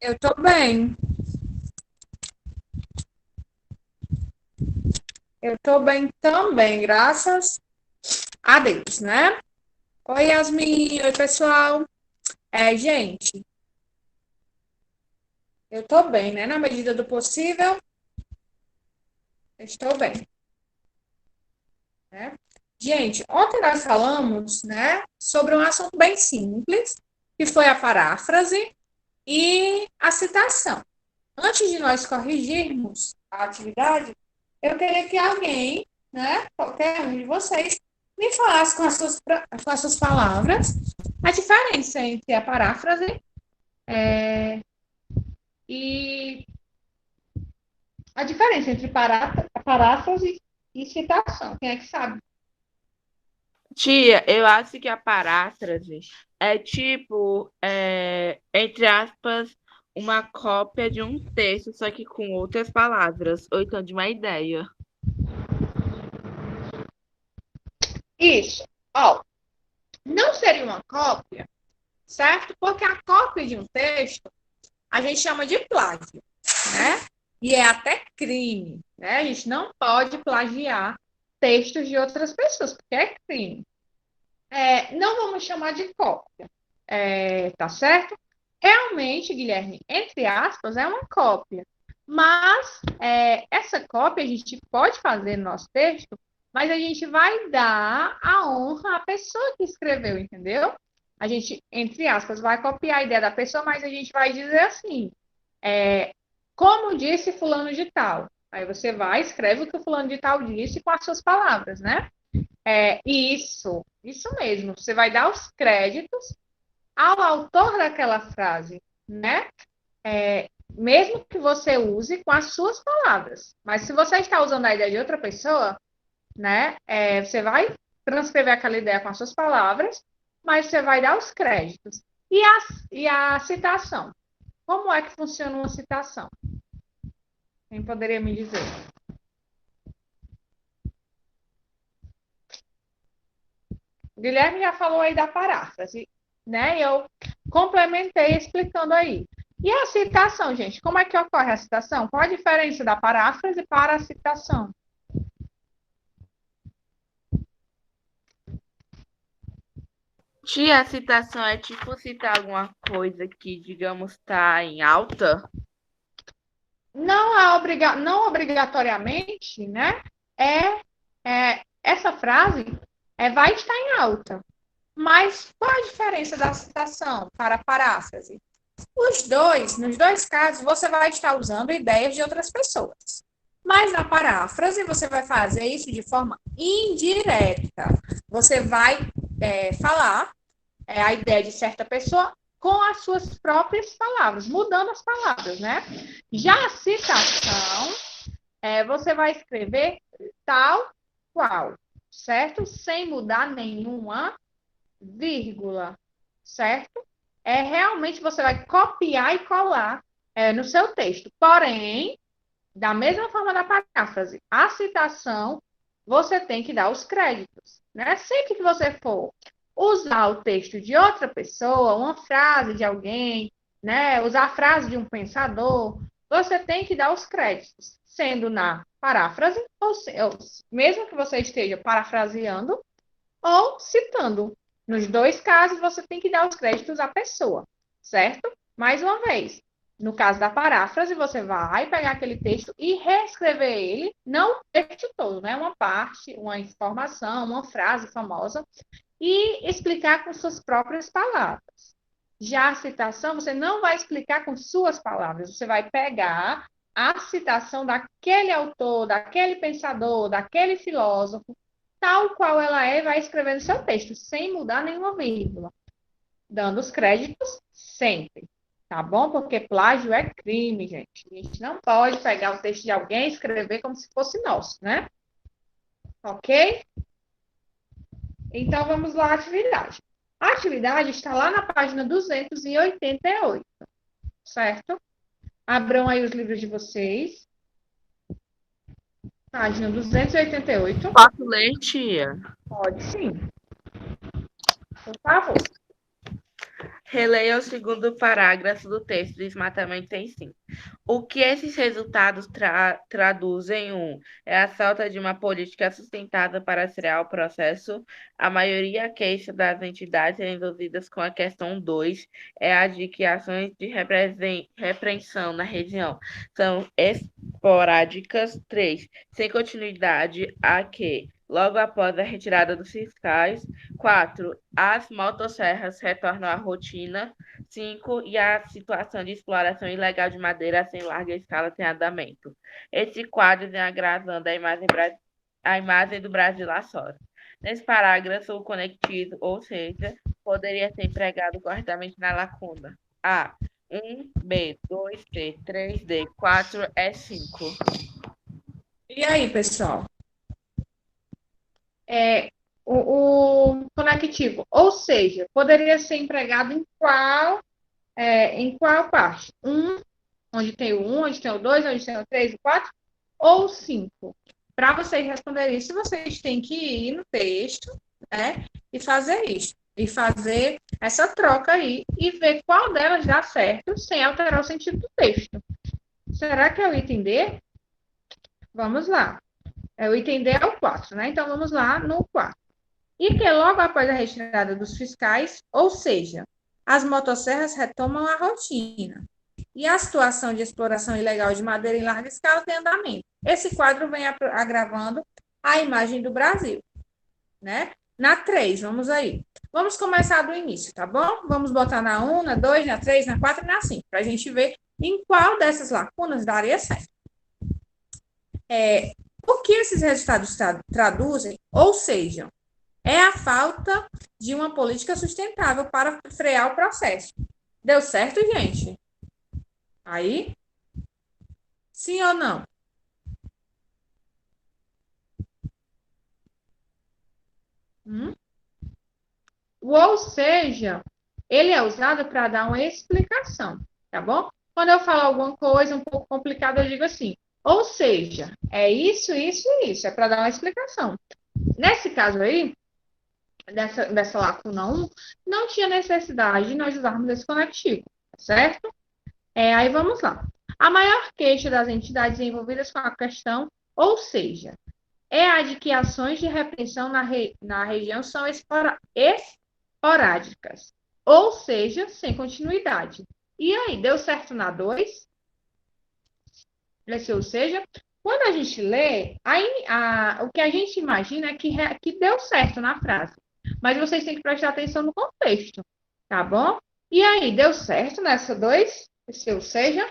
Eu tô bem. Eu tô bem também, graças a Deus, né? Oi, Yasmin. Oi, pessoal. Gente, eu tô bem, né? Na medida do possível, eu estou bem, né? Gente, ontem nós falamos, né, sobre um assunto bem simples, que foi a paráfrase e a citação. Antes de nós corrigirmos a atividade, eu queria que alguém, né, qualquer um de vocês, me falasse com as suas palavras a diferença entre a paráfrase e a diferença entre paráfrase e citação. Quem é que sabe? Tia, eu acho que a paráfrase é entre aspas, uma cópia de um texto, só que com outras palavras, ou então de uma ideia. Isso. Ó, não seria uma cópia, certo? Porque a cópia de um texto a gente chama de plágio, né? E é até crime, né? A gente não pode plagiar textos de outras pessoas, porque é crime. Não vamos chamar de cópia, tá certo? Realmente, Guilherme, entre aspas, é uma cópia. Mas essa cópia a gente pode fazer no nosso texto, mas a gente vai dar a honra à pessoa que escreveu, entendeu? A gente, entre aspas, vai copiar a ideia da pessoa, mas a gente vai dizer assim, é, como disse fulano de tal. Aí você vai, escreve o que o fulano de tal disse com as suas palavras, né? Isso mesmo. Você vai dar os créditos ao autor daquela frase, né? Mesmo que você use com as suas palavras. Mas se você está usando a ideia de outra pessoa, né? Você vai transcrever aquela ideia com as suas palavras, mas você vai dar os créditos. E a citação? Como é que funciona uma citação? Quem poderia me dizer? O Guilherme já falou aí da paráfrase, né? Eu complementei explicando aí. E a citação, gente? Como é que ocorre a citação? Qual a diferença da paráfrase para a citação? Tia, a citação é tipo citar alguma coisa que, digamos, está em alta? Não obrigatoriamente, né? Essa frase vai estar em alta. Mas qual a diferença da citação para a paráfrase? Nos dois casos, você vai estar usando ideias de outras pessoas. Mas na paráfrase, você vai fazer isso de forma indireta. Você vai falar a ideia de certa pessoa com as suas próprias palavras, mudando as palavras, né? Já a citação, você vai escrever tal qual, certo? Sem mudar nenhuma vírgula, certo? Realmente você vai copiar e colar no seu texto. Porém, da mesma forma da paráfrase, a citação, você tem que dar os créditos, né? Sempre que você for usar o texto de outra pessoa, uma frase de alguém, né? Usar a frase de um pensador, você tem que dar os créditos, sendo na paráfrase, ou mesmo que você esteja parafraseando, ou citando. Nos dois casos, você tem que dar os créditos à pessoa, certo? Mais uma vez, no caso da paráfrase, você vai pegar aquele texto e reescrever ele, não o texto todo, né? Uma parte, uma informação, uma frase famosa, e explicar com suas próprias palavras. Já a citação, você não vai explicar com suas palavras, você vai pegar a citação daquele autor, daquele pensador, daquele filósofo, tal qual ela é, vai escrever no seu texto, sem mudar nenhuma vírgula, dando os créditos sempre, tá bom? Porque plágio é crime, gente. A gente não pode pegar o texto de alguém e escrever como se fosse nosso, né? Ok? Então vamos lá à atividade. A atividade está lá na página 288, certo? Abram aí os livros de vocês. Página 288. Posso ler, tia? Pode sim, por favor. Releia o segundo parágrafo do texto do desmatamento em si. O que esses resultados traduzem? É a falta de uma política sustentada para acelerar o processo. A maioria queixa das entidades envolvidas com a questão 2 é a de que ações de repreensão na região são esporádicas. 3. Sem continuidade, a que, logo após a retirada dos fiscais. 4. As motosserras retornam à rotina. 5. E a situação de exploração ilegal de madeira em larga escala tem andamento. Esse quadro vem agravando a imagem do Brasil lá fora. Nesse parágrafo, o conectivo, ou seja, poderia ser empregado corretamente na lacuna. A. 1, B, 2, C, 3, D, 4, E, 5. E aí, pessoal? O conectivo, ou seja, poderia ser empregado em qual parte? Onde tem o 1, onde tem o 2, onde tem o 3, o 4 ou 5? Para vocês responderem isso, vocês têm que ir no texto, né, e fazer isso. E fazer essa troca aí e ver qual delas dá certo sem alterar o sentido do texto. Será que é o item D? Vamos lá. O item D é o 4, né? Então, vamos lá no 4. E que logo após a retirada dos fiscais, ou seja, as motosserras retomam a rotina. E a situação de exploração ilegal de madeira em larga escala tem andamento. Esse quadro vem agravando a imagem do Brasil, né? Na 3, vamos aí. Vamos começar do início, tá bom? Vamos botar na 1, na 2, na 3, na 4 e na 5, para a gente ver em qual dessas lacunas daria certo. O que esses resultados traduzem? Ou seja, é a falta de uma política sustentável para frear o processo. Deu certo, gente? Aí? Sim ou não? O ou seja, ele é usado para dar uma explicação, tá bom? Quando eu falo alguma coisa um pouco complicada, eu digo assim, ou seja, é isso, isso e isso, é para dar uma explicação. Nesse caso aí, dessa lacuna 1, não tinha necessidade de nós usarmos esse conectivo, certo? Aí vamos lá. A maior queixa das entidades envolvidas com a questão, ou seja, é a de que ações de repreensão na região são esporádicas, ou seja, sem continuidade. E aí, deu certo na 2? Ou seja, quando a gente lê, o que a gente imagina é que deu certo na frase. Mas vocês têm que prestar atenção no contexto, tá bom? E aí, deu certo nessa 2? Ou seja,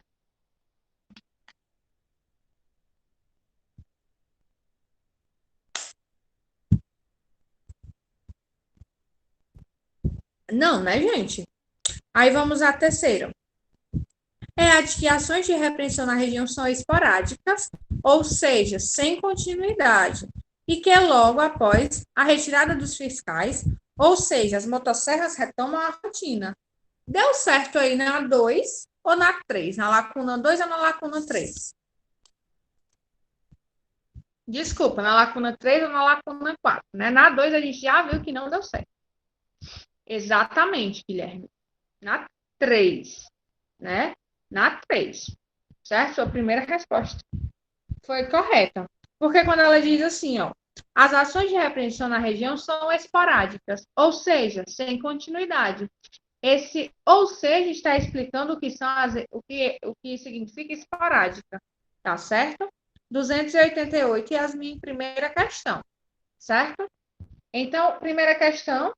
não, né, gente? Aí vamos à terceira. É a de que ações de repreensão na região são esporádicas, ou seja, sem continuidade, e que é logo após a retirada dos fiscais, ou seja, as motosserras retomam a rotina. Deu certo aí na 2 ou na 3? Na lacuna 2 ou na lacuna 3? Desculpa, na lacuna 3 ou na lacuna 4, né? Na 2 a gente já viu que não deu certo. Exatamente, Guilherme. Na 3, né? Na 3, certo? Sua primeira resposta foi correta. Porque quando ela diz assim, ó, as ações de repreensão na região são esporádicas, ou seja, sem continuidade. Esse ou seja está explicando o que são o que significa esporádica, tá certo? 288, Yasmin, primeira questão, certo? Então, primeira questão,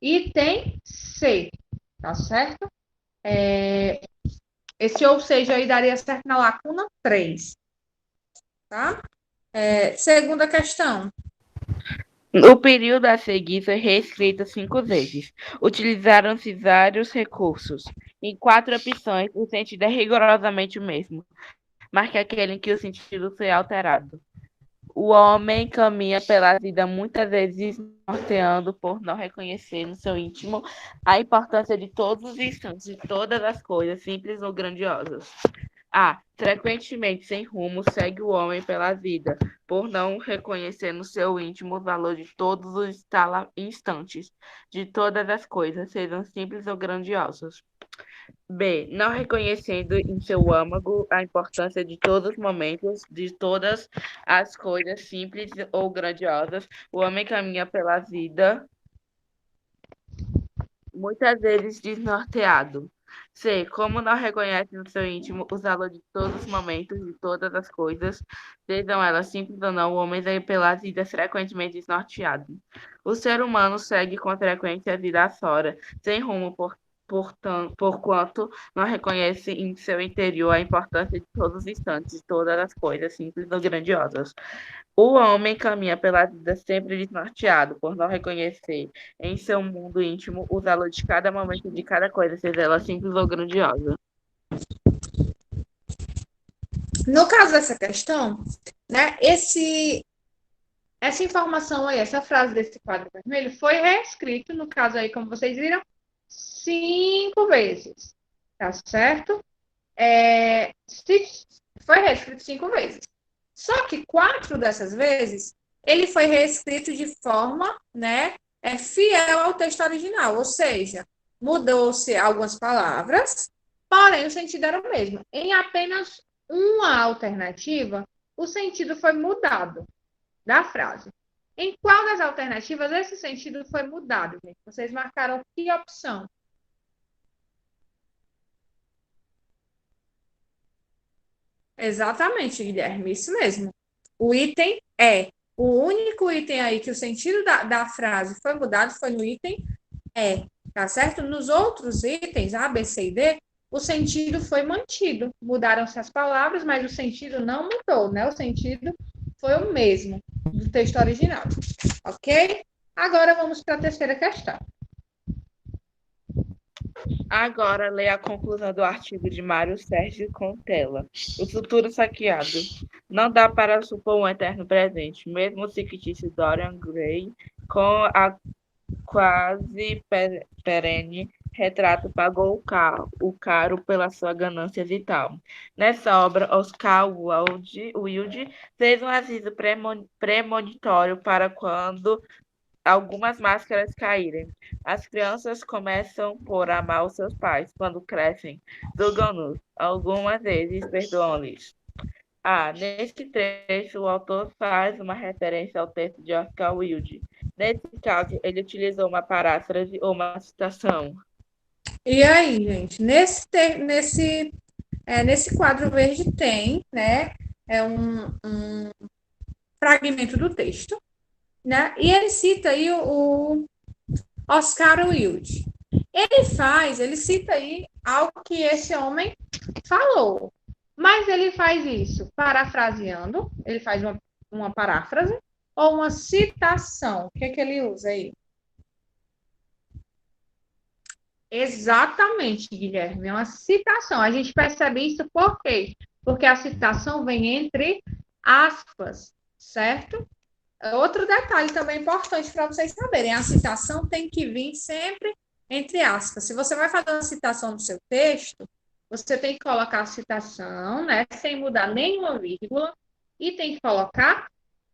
item C, tá certo? Esse ou seja aí daria certo na lacuna 3, tá? Segunda questão. O período a seguir foi reescrito 5 vezes. Utilizaram-se vários recursos. Em 4 opções, o sentido é rigorosamente o mesmo, mas que aquele em que o sentido foi alterado. O homem caminha pela vida muitas vezes norteando por não reconhecer no seu íntimo a importância de todos os instantes, de todas as coisas, simples ou grandiosas. A. Frequentemente sem rumo, segue o homem pela vida, por não reconhecer no seu íntimo o valor de todos os instantes, de todas as coisas, sejam simples ou grandiosas. B. Não reconhecendo em seu âmago a importância de todos os momentos, de todas as coisas simples ou grandiosas, o homem caminha pela vida muitas vezes desnorteado. C. Como não reconhece no seu íntimo os valores de todos os momentos, de todas as coisas, sejam elas simples ou não, o homem é pelas vidas frequentemente desnorteado. O ser humano segue com frequência a vida afora, sem rumo, porquanto não reconhece em seu interior a importância de todos os instantes, de todas as coisas simples ou grandiosas. O homem caminha pela vida sempre desnorteado, por não reconhecer em seu mundo íntimo os valores de cada momento de cada coisa, seja ela simples ou grandiosa. No caso dessa questão, né, essa informação aí, essa frase desse quadro vermelho foi reescrito, no caso aí, como vocês viram, 5 vezes, tá certo? Foi reescrito 5 vezes. Só que 4 dessas vezes, ele foi reescrito de forma, né, fiel ao texto original, ou seja, mudou-se algumas palavras, porém o sentido era o mesmo. Em apenas uma alternativa, o sentido foi mudado da frase. Em qual das alternativas esse sentido foi mudado, gente? Vocês marcaram que opção? Exatamente, Guilherme, isso mesmo. O item é. O único item aí que o sentido da frase foi mudado foi no item é, tá certo? Nos outros itens, A, B, C e D, o sentido foi mantido. Mudaram-se as palavras, mas o sentido não mudou, né? O sentido foi o mesmo do texto original, ok? Agora vamos para a terceira questão. Agora, leia a conclusão do artigo de Mário Sérgio Contella. O futuro saqueado. Não dá para supor um eterno presente, mesmo o fictício Dorian Gray, com a quase perene retrato pagou o caro pela sua ganância vital. Nessa obra, Oscar Wilde fez um aviso premonitório para quando algumas máscaras caírem. As crianças começam por amar os seus pais. Quando crescem, julgam-nos. Algumas vezes perdoam-lhes. Nesse trecho, o autor faz uma referência ao texto de Oscar Wilde. Nesse caso, ele utilizou uma paráfrase ou uma citação. E aí, gente, nesse quadro verde tem, né, um fragmento do texto, né, e ele cita aí o Oscar Wilde. Ele cita aí algo que esse homem falou, mas ele faz isso parafraseando, ele faz uma paráfrase ou uma citação. O que é que ele usa aí? Exatamente, Guilherme, é uma citação. A gente percebe isso por quê? Porque a citação vem entre aspas, certo? Outro detalhe também importante para vocês saberem, a citação tem que vir sempre entre aspas. Se você vai fazer uma citação no seu texto, você tem que colocar a citação, né, sem mudar nenhuma vírgula, e tem que colocar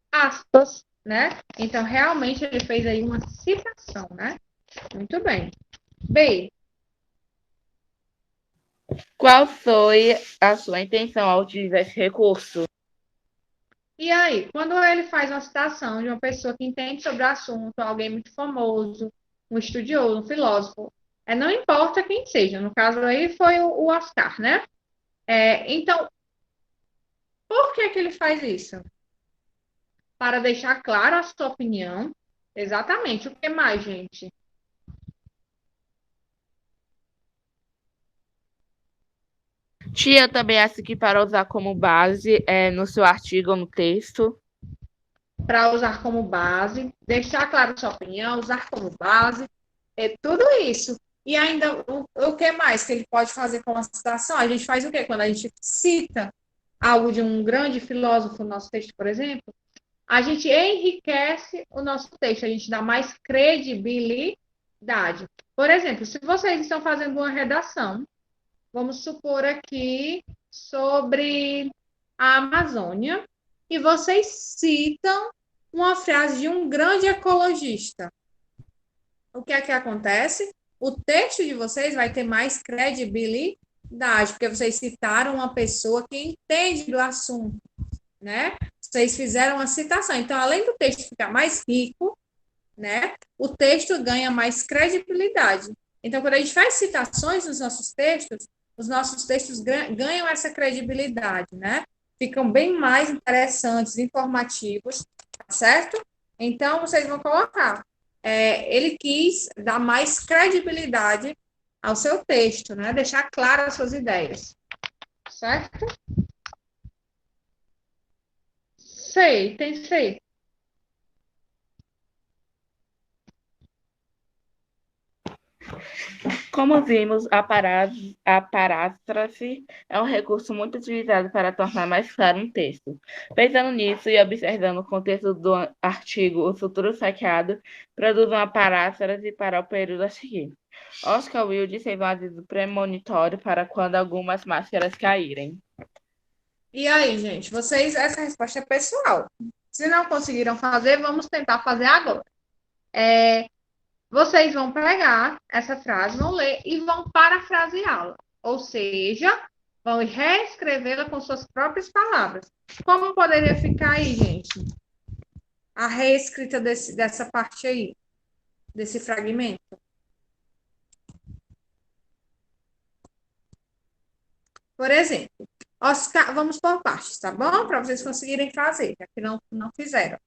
aspas, né? Então, realmente, ele fez aí uma citação, né? Muito bem. B. Qual foi a sua intenção ao utilizar esse recurso? E aí, quando ele faz uma citação de uma pessoa que entende sobre o assunto, alguém muito famoso, um estudioso, um filósofo, não importa quem seja, no caso aí foi o Oscar, né? Então, por que que ele faz isso? Para deixar claro a sua opinião. Exatamente. O que mais, gente? Tia também essa aqui para usar como base no seu artigo ou no texto. Para usar como base, deixar claro a sua opinião, usar como base, tudo isso. E ainda, o que mais que ele pode fazer com a citação? A gente faz o quê? Quando a gente cita algo de um grande filósofo no nosso texto, por exemplo, a gente enriquece o nosso texto, a gente dá mais credibilidade. Por exemplo, se vocês estão fazendo uma redação, vamos supor aqui sobre a Amazônia e vocês citam uma frase de um grande ecologista. O que é que acontece? O texto de vocês vai ter mais credibilidade, porque vocês citaram uma pessoa que entende do assunto, né? Vocês fizeram uma citação. Então, além do texto ficar mais rico, né? O texto ganha mais credibilidade. Então, quando a gente faz citações nos nossos textos, os nossos textos ganham essa credibilidade, né? Ficam bem mais interessantes, informativos, tá certo? Então, vocês vão colocar. Ele quis dar mais credibilidade ao seu texto, né? Deixar claras as suas ideias, certo? Sei. Como vimos, a paráfrase é um recurso muito utilizado para tornar mais claro um texto. Pensando nisso e observando o contexto do artigo O Futuro Saqueado, produz uma paráfrase para o período a seguir. Oscar Wilde fez um aviso premonitório para quando algumas máscaras caírem. E aí, gente, essa resposta é pessoal. Se não conseguiram fazer, vamos tentar fazer agora. Vocês vão pegar essa frase, vão ler e vão parafraseá-la. Ou seja, vão reescrevê-la com suas próprias palavras. Como poderia ficar aí, gente? A reescrita dessa parte aí, desse fragmento. Por exemplo, Oscar, vamos por partes, tá bom? Para vocês conseguirem fazer, já que não fizeram.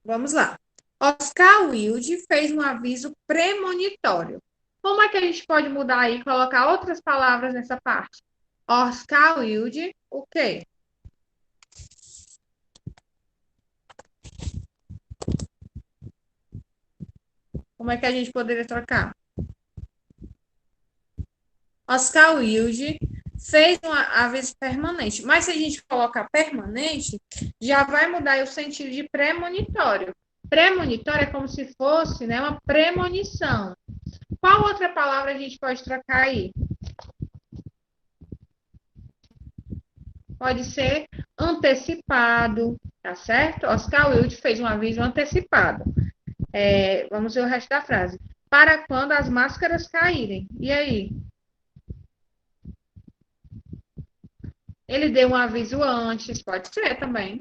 Vamos lá. Oscar Wilde fez um aviso premonitório. Como é que a gente pode mudar aí e colocar outras palavras nessa parte? Oscar Wilde, o quê? Como é que a gente poderia trocar? Oscar Wilde fez um aviso permanente. Mas se a gente colocar permanente, já vai mudar o sentido de premonitório. Premonitório é como se fosse, né, uma premonição. Qual outra palavra a gente pode trocar aí? Pode ser antecipado, tá certo? Oscar Wilde fez um aviso antecipado. Vamos ver o resto da frase. Para quando as máscaras caírem. E aí? Ele deu um aviso antes, pode ser também,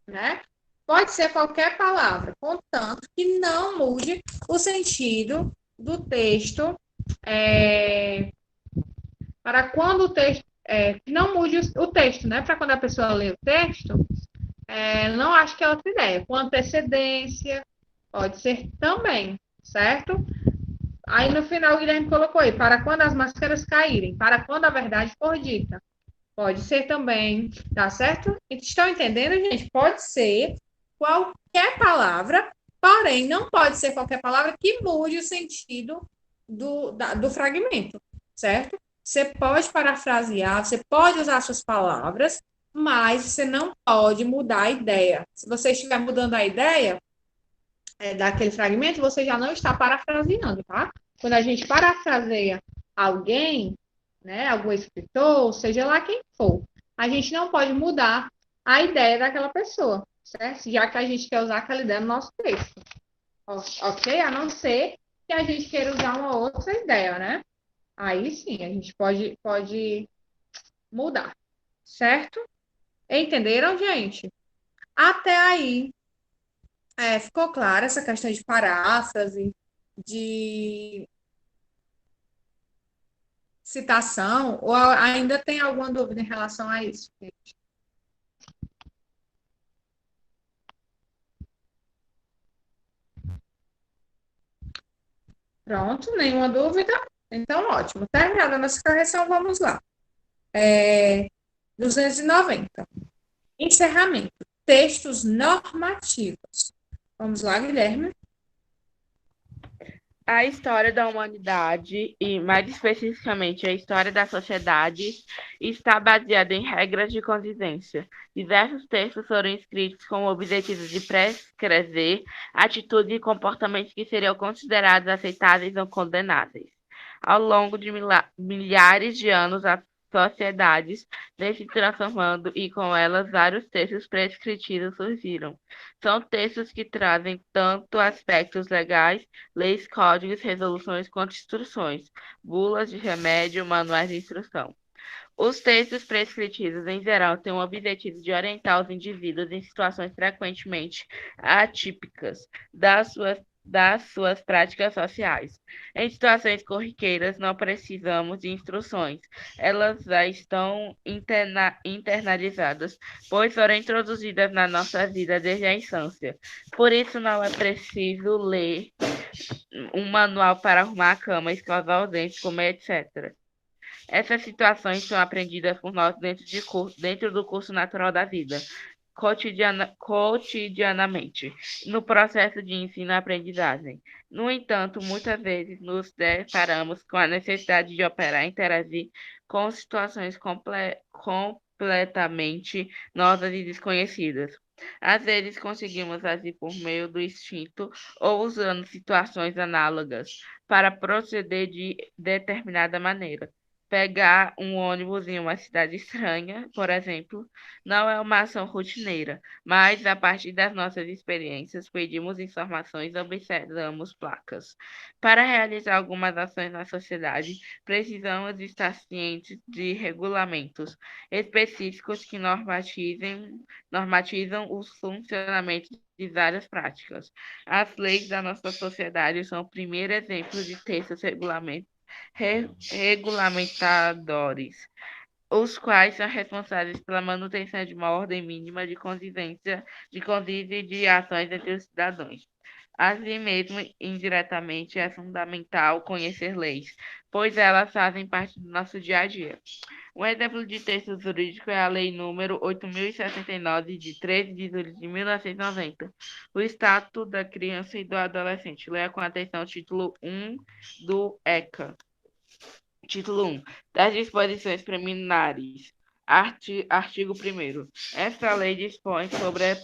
né? Pode ser qualquer palavra, contanto que não mude o sentido do texto, para quando o texto, não mude o texto, né? Para quando a pessoa lê o texto, não acho que é outra ideia. Com antecedência, pode ser também, certo? Aí no final o Guilherme colocou aí, para quando as máscaras caírem, para quando a verdade for dita. Pode ser também, tá certo? Estão entendendo, gente? Pode ser qualquer palavra, porém, não pode ser qualquer palavra que mude o sentido do fragmento, certo? Você pode parafrasear, você pode usar suas palavras, mas você não pode mudar a ideia. Se você estiver mudando a ideia daquele fragmento, você já não está parafraseando, tá? Quando a gente parafraseia alguém, né, algum escritor, seja lá quem for, a gente não pode mudar a ideia daquela pessoa, certo? Já que a gente quer usar aquela ideia no nosso texto. Ok? A não ser que a gente queira usar uma outra ideia, né? Aí sim, a gente pode mudar, certo? Entenderam, gente? Até aí, ficou clara essa questão de paráfrase, de citação, ou ainda tem alguma dúvida em relação a isso? Pronto, nenhuma dúvida? Então, ótimo. Terminada a nossa correção, vamos lá. 290. Encerramento. Textos normativos. Vamos lá, Guilherme. A história da humanidade, e mais especificamente a história da sociedade, está baseada em regras de convivência. Diversos textos foram escritos com o objetivo de prescrever atitudes e comportamentos que seriam considerados aceitáveis ou condenáveis. Ao longo de milhares de anos, as sociedades vêm se transformando e com elas vários textos prescritivos surgiram. São textos que trazem tanto aspectos legais, leis, códigos, resoluções, quanto instruções, bulas de remédio, manuais de instrução. Os textos prescritivos, em geral, têm o objetivo de orientar os indivíduos em situações frequentemente atípicas das suas práticas sociais. Em situações corriqueiras, não precisamos de instruções, elas já estão internalizadas, pois foram introduzidas na nossa vida desde a infância. Por isso, não é preciso ler um manual para arrumar a cama, escovar os dentes, comer, etc. Essas situações são aprendidas por nós dentro do curso natural da vida, cotidianamente, no processo de ensino e aprendizagem. No entanto, muitas vezes nos deparamos com a necessidade de operar e interagir com situações completamente novas e desconhecidas. Às vezes conseguimos agir por meio do instinto ou usando situações análogas para proceder de determinada maneira. Pegar um ônibus em uma cidade estranha, por exemplo, não é uma ação rotineira, mas a partir das nossas experiências, pedimos informações e observamos placas. Para realizar algumas ações na sociedade, precisamos estar cientes de regulamentos específicos que normatizam o funcionamento de várias práticas. As leis da nossa sociedade são o primeiro exemplo de textos regulamentadores, os quais são responsáveis pela manutenção de uma ordem mínima de convivência, de convívio e de ações entre os cidadãos. Assim mesmo, indiretamente, é fundamental conhecer leis, pois elas fazem parte do nosso dia a dia. Um exemplo de texto jurídico é a Lei número 8.069, de 13 de julho de 1990, o Estatuto da Criança e do Adolescente. Leia com atenção o título 1 do ECA. Título 1. Das disposições preliminares. Artigo 1º. Esta lei dispõe sobre a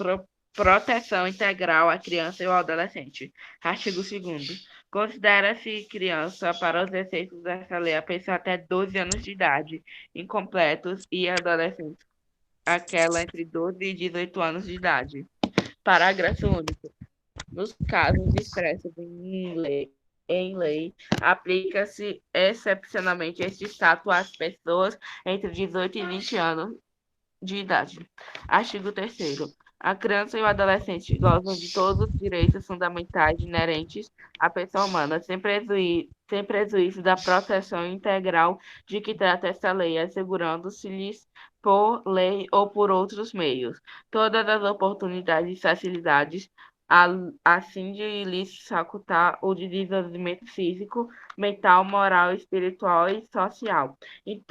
proteção integral à criança e ao adolescente. Artigo 2º. Considera-se criança para os efeitos desta lei a pessoa até 12 anos de idade, incompletos, e adolescentes, aquela entre 12 e 18 anos de idade. Parágrafo único. Nos casos expressos em lei, aplica-se excepcionalmente este status às pessoas entre 18 e 20 anos de idade. Artigo 3º. A criança e o adolescente gozam de todos os direitos fundamentais inerentes à pessoa humana, sem prejuízo da proteção integral de que trata esta lei, assegurando-se-lhes por lei ou por outros meios todas as oportunidades e facilidades assim de lhes facultar o desenvolvimento físico, mental, moral, espiritual e social em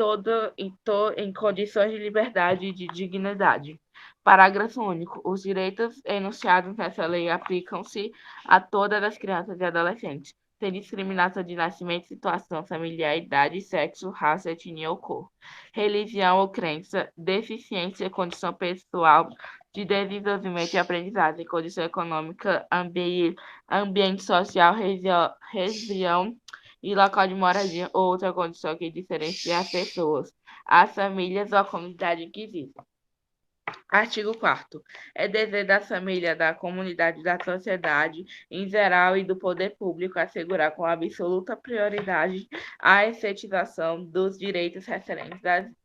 condições de liberdade e de dignidade. Parágrafo único. Os direitos enunciados nessa lei aplicam-se a todas as crianças e adolescentes, sem discriminação de nascimento, situação familiar, idade, sexo, raça, etnia ou cor, religião ou crença, deficiência, condição pessoal de desenvolvimento e aprendizagem, condição econômica, ambiente social, região e local de moradia ou outra condição que diferencie as pessoas, as famílias ou a comunidade em que vivem. Artigo 4º. É dever da família, da comunidade, da sociedade em geral e do poder público assegurar com absoluta prioridade a efetivação dos direitos referentes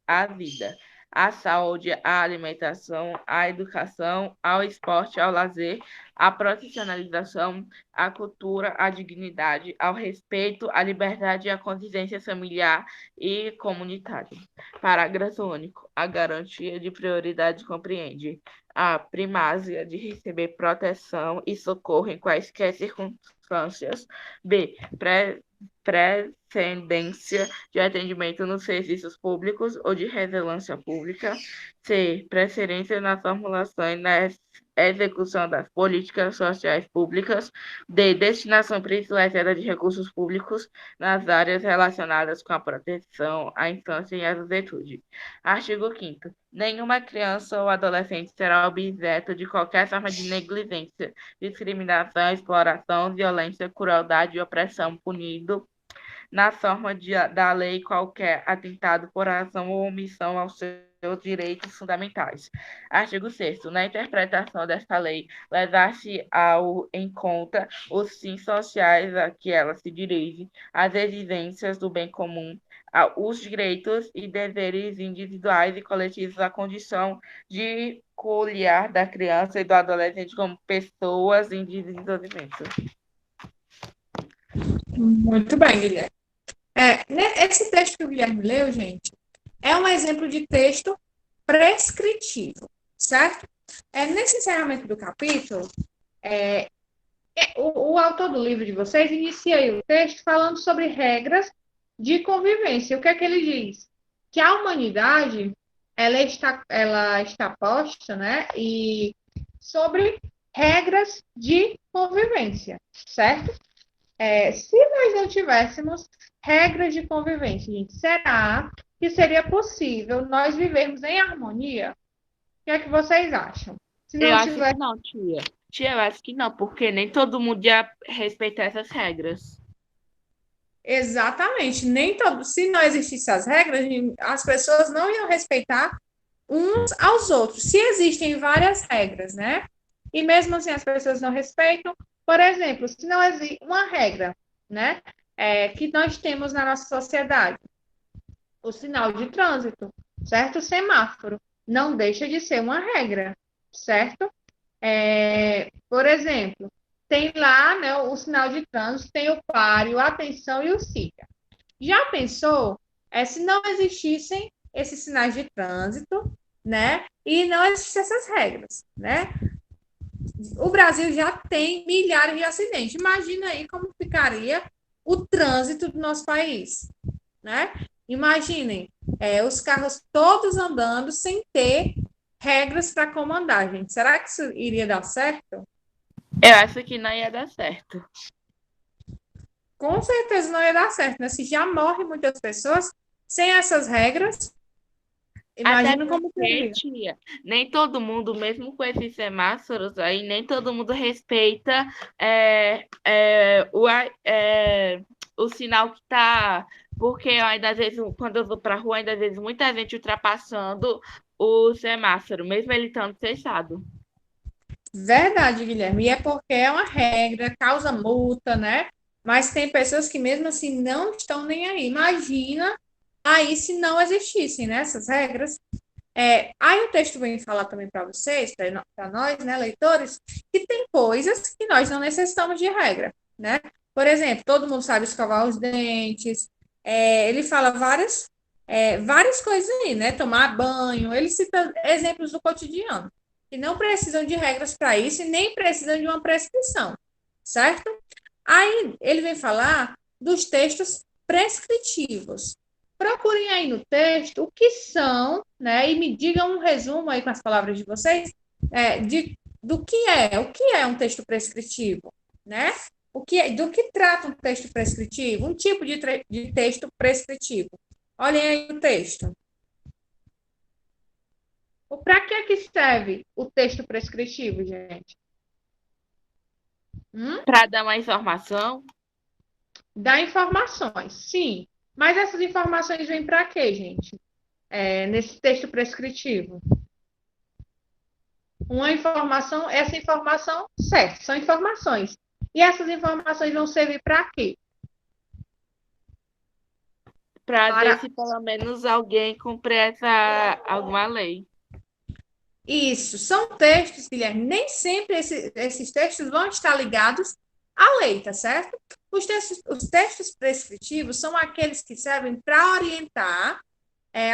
à vida, à saúde, à alimentação, à educação, ao esporte, ao lazer, à profissionalização, à cultura, à dignidade, ao respeito, à liberdade e à convivência familiar e comunitária. Parágrafo único. A garantia de prioridade compreende a primácia de receber proteção e socorro em quaisquer circunstâncias. B. Precedência de atendimento nos serviços públicos ou de relevância pública. C. Preferência na formulação e na execução das políticas sociais públicas. D. Destinação privilegiada de recursos públicos nas áreas relacionadas com a proteção à infância e à juventude. Artigo 5º. Nenhuma criança ou adolescente será objeto de qualquer forma de negligência, discriminação, exploração, violência, crueldade e opressão, punido na forma da lei qualquer atentado por ação ou omissão aos seus direitos fundamentais. Artigo 6º. Na interpretação desta lei, levar-se em conta os fins sociais a que ela se dirige, as exigências do bem comum, os direitos e deveres individuais e coletivos, a condição de colher da criança e do adolescente como pessoas em desenvolvimento. Muito bem, Guilherme. Esse texto que o Guilherme leu, gente, é um exemplo de texto prescritivo, certo? Nesse encerramento do capítulo, o autor do livro de vocês inicia aí o texto falando sobre regras de convivência. O que é que ele diz? Que a humanidade ela está posta, né? E sobre regras de convivência, certo? Se nós não tivéssemos regras de convivência, gente, será que seria possível nós vivermos em harmonia? O que é que vocês acham? Se Eu não acho tiver... que não, tia. Tia, eu acho que não, porque nem todo mundo ia respeitar essas regras. Exatamente. Nem todo... Se não existissem as regras, as pessoas não iam respeitar uns aos outros. Se existem várias regras, né? E mesmo assim as pessoas não respeitam. Por exemplo, se não existe uma regra, né? Que nós temos na nossa sociedade, o sinal de trânsito, certo? O semáforo não deixa de ser uma regra, certo? Por exemplo, tem lá, né, o sinal de trânsito, tem o pare, o atenção e o siga. Já pensou se não existissem esses sinais de trânsito, né? E não existissem essas regras, né? O Brasil já tem milhares de acidentes. Imagina aí como ficaria o trânsito do nosso país, né? Imaginem, os carros todos andando sem ter regras para comandar, gente. Será que isso iria dar certo? Eu acho que não ia dar certo. Com certeza não ia dar certo, né? Se já morrem muitas pessoas sem essas regras, Até imagina como porque, seria. tia, nem todo mundo, mesmo com esses semáforos aí, nem todo mundo respeita o sinal que tá. Porque ainda às vezes, quando eu vou pra rua, ainda às vezes muita gente ultrapassando o semáforo, mesmo ele estando fechado. Verdade, Guilherme. E é porque é uma regra, causa multa, né? Mas tem pessoas que mesmo assim não estão nem aí. Imagina aí se não existissem, né, essas regras. Aí o texto vem falar também para vocês, para nós, né, leitores, que tem coisas que nós não necessitamos de regra, né? Por exemplo, todo mundo sabe escovar os dentes. Ele fala várias coisas aí, né? Tomar banho. Ele cita exemplos do cotidiano que não precisam de regras para isso e nem precisam de uma prescrição, certo? Aí ele vem falar dos textos prescritivos. Procurem aí no texto o que são, né? E me digam um resumo aí com as palavras de vocês do o que é um texto prescritivo, né? Do que trata um texto prescritivo? Um tipo de texto prescritivo. Olhem aí o texto. Para que serve o texto prescritivo, gente? Para dar uma informação, Dá informações, sim. Mas essas informações vêm para quê, gente? Nesse texto prescritivo. Essa informação, certo, são informações. E essas informações vão servir para quê? para ver Para se pelo menos alguém cumpre alguma lei. isso. São textos, Guilherme. Nem sempre esses textos vão estar ligados à lei, tá certo? Os textos prescritivos são aqueles que servem para orientar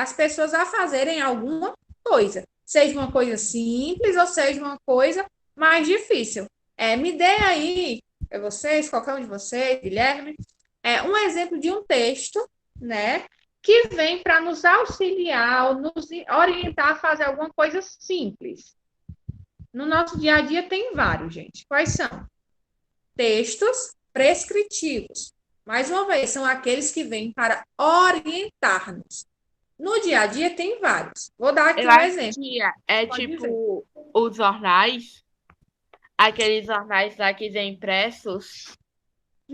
as pessoas a fazerem alguma coisa. Seja uma coisa simples ou seja uma coisa mais difícil. Me dê aí, vocês, qualquer um de vocês, Guilherme, um exemplo de um texto, né, que vem para nos auxiliar, nos orientar a fazer alguma coisa simples. No nosso dia a dia tem vários, gente. Quais são? Textos prescritivos. Mais uma vez, são aqueles que vêm para orientar-nos. No dia a dia tem vários. Vou dar aqui Eu um acho exemplo. que é Pode dizer. tipo os jornais, aqueles jornais lá que vêm impressos.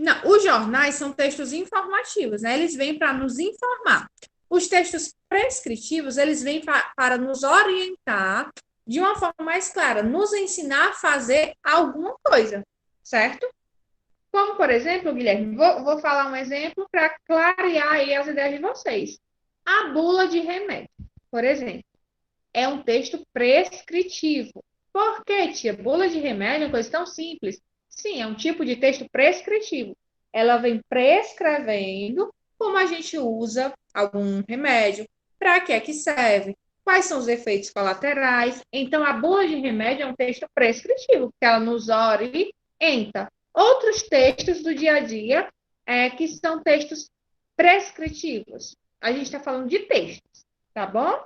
Não, os jornais são textos informativos, né? Eles vêm para nos informar. Os textos prescritivos, eles vêm para nos orientar de uma forma mais clara, nos ensinar a fazer alguma coisa, certo? Como, por exemplo, Guilherme, vou falar um exemplo para clarear aí as ideias de vocês. A bula de remédio, por exemplo, é um texto prescritivo. Por que, tia? Bula de remédio é uma coisa tão simples. Sim, é um tipo de texto prescritivo. Ela vem prescrevendo como a gente usa algum remédio, para que é que serve, quais são os efeitos colaterais. Então, a bula de remédio é um texto prescritivo, porque ela nos orienta. Outros textos do dia a dia que são textos prescritivos. A gente está falando de textos, tá bom?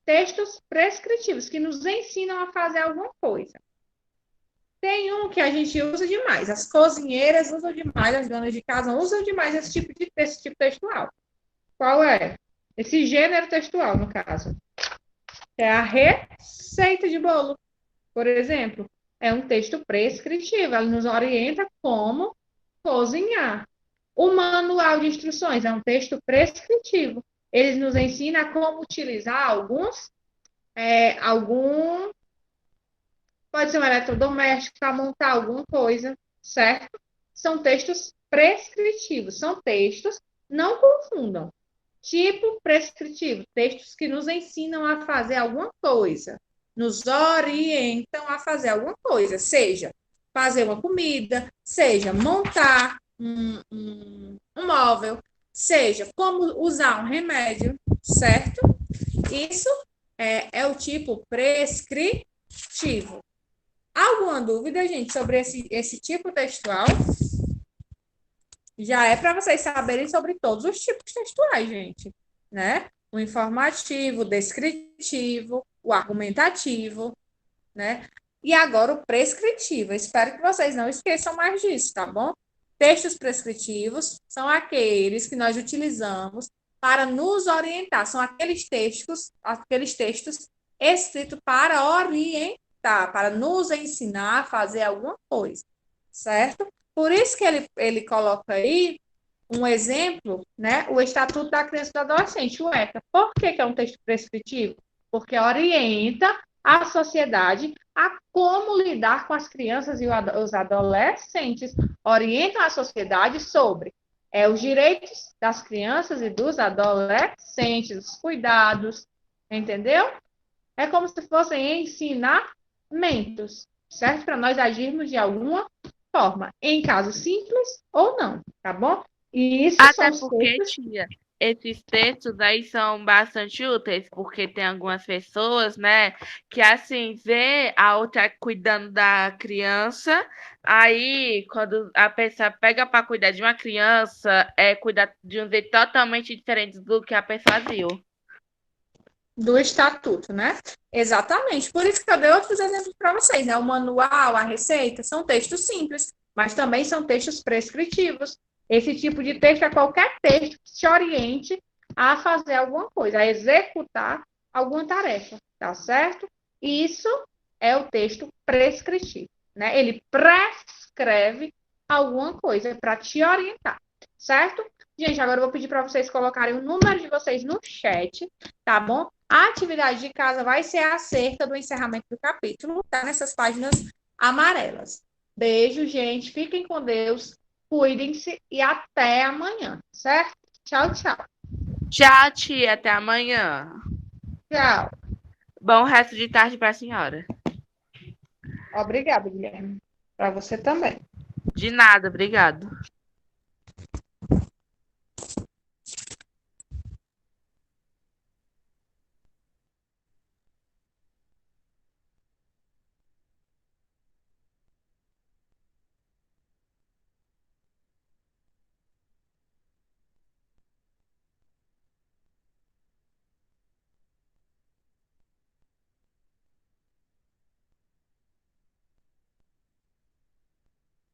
Textos prescritivos, que nos ensinam a fazer alguma coisa. Tem um que a gente usa demais, as cozinheiras usam demais, as donas de casa usam demais esse tipo textual. Qual é? Esse gênero textual, no caso. É a receita de bolo, por exemplo. É um texto prescritivo, ela nos orienta como cozinhar. O manual de instruções é um texto prescritivo. Ele nos ensina como utilizar algum, pode ser um eletrodoméstico para montar alguma coisa, certo? São textos prescritivos, são textos, não confundam. Tipo prescritivo, textos que nos ensinam a fazer alguma coisa, nos orientam a fazer alguma coisa, seja fazer uma comida, seja montar um móvel, seja como usar um remédio, certo? Isso é o tipo prescritivo. Alguma dúvida, gente, sobre esse tipo textual? Já é para vocês saberem sobre todos os tipos textuais, gente, né? O informativo, o descritivo, o argumentativo, né? E agora o prescritivo. Espero que vocês não esqueçam mais disso, tá bom? Textos prescritivos são aqueles que nós utilizamos para nos orientar. São aqueles textos escritos para orientar, para nos ensinar a fazer alguma coisa, certo? Por isso que ele coloca aí um exemplo, né? O Estatuto da Criança e do Adolescente, o ECA. Por que é um texto prescritivo? Porque orienta a sociedade a como lidar com as crianças e os adolescentes. Orientam a sociedade sobre os direitos das crianças e dos adolescentes, os cuidados, entendeu? É como se fossem ensinamentos, certo? Para nós agirmos de alguma forma, em caso simples ou não, tá bom? E isso Até são os porque, textos. tia, esses textos aí são bastante úteis, porque tem algumas pessoas, né, que assim, vê a outra cuidando da criança, aí quando a pessoa pega para cuidar de uma criança, é cuidar de um jeito totalmente diferente do que a pessoa viu. Do estatuto, né? Exatamente. Por isso que eu dei outros exemplos para vocês, né? O manual, a receita, são textos simples, mas também são textos prescritivos. Esse tipo de texto é qualquer texto que te oriente a fazer alguma coisa, a executar alguma tarefa, tá certo? Isso é o texto prescritivo, né? Ele prescreve alguma coisa para te orientar, certo? Gente, agora eu vou pedir para vocês colocarem o número de vocês no chat, tá bom? A atividade de casa vai ser acerca do encerramento do capítulo, tá? Nessas páginas amarelas. Beijo, gente. Fiquem com Deus. Cuidem-se e até amanhã, certo? Tchau, tchau. Tchau, tia, até amanhã. Tchau. Bom resto de tarde para a senhora. Obrigada, Guilherme. Para você também. De nada, obrigado.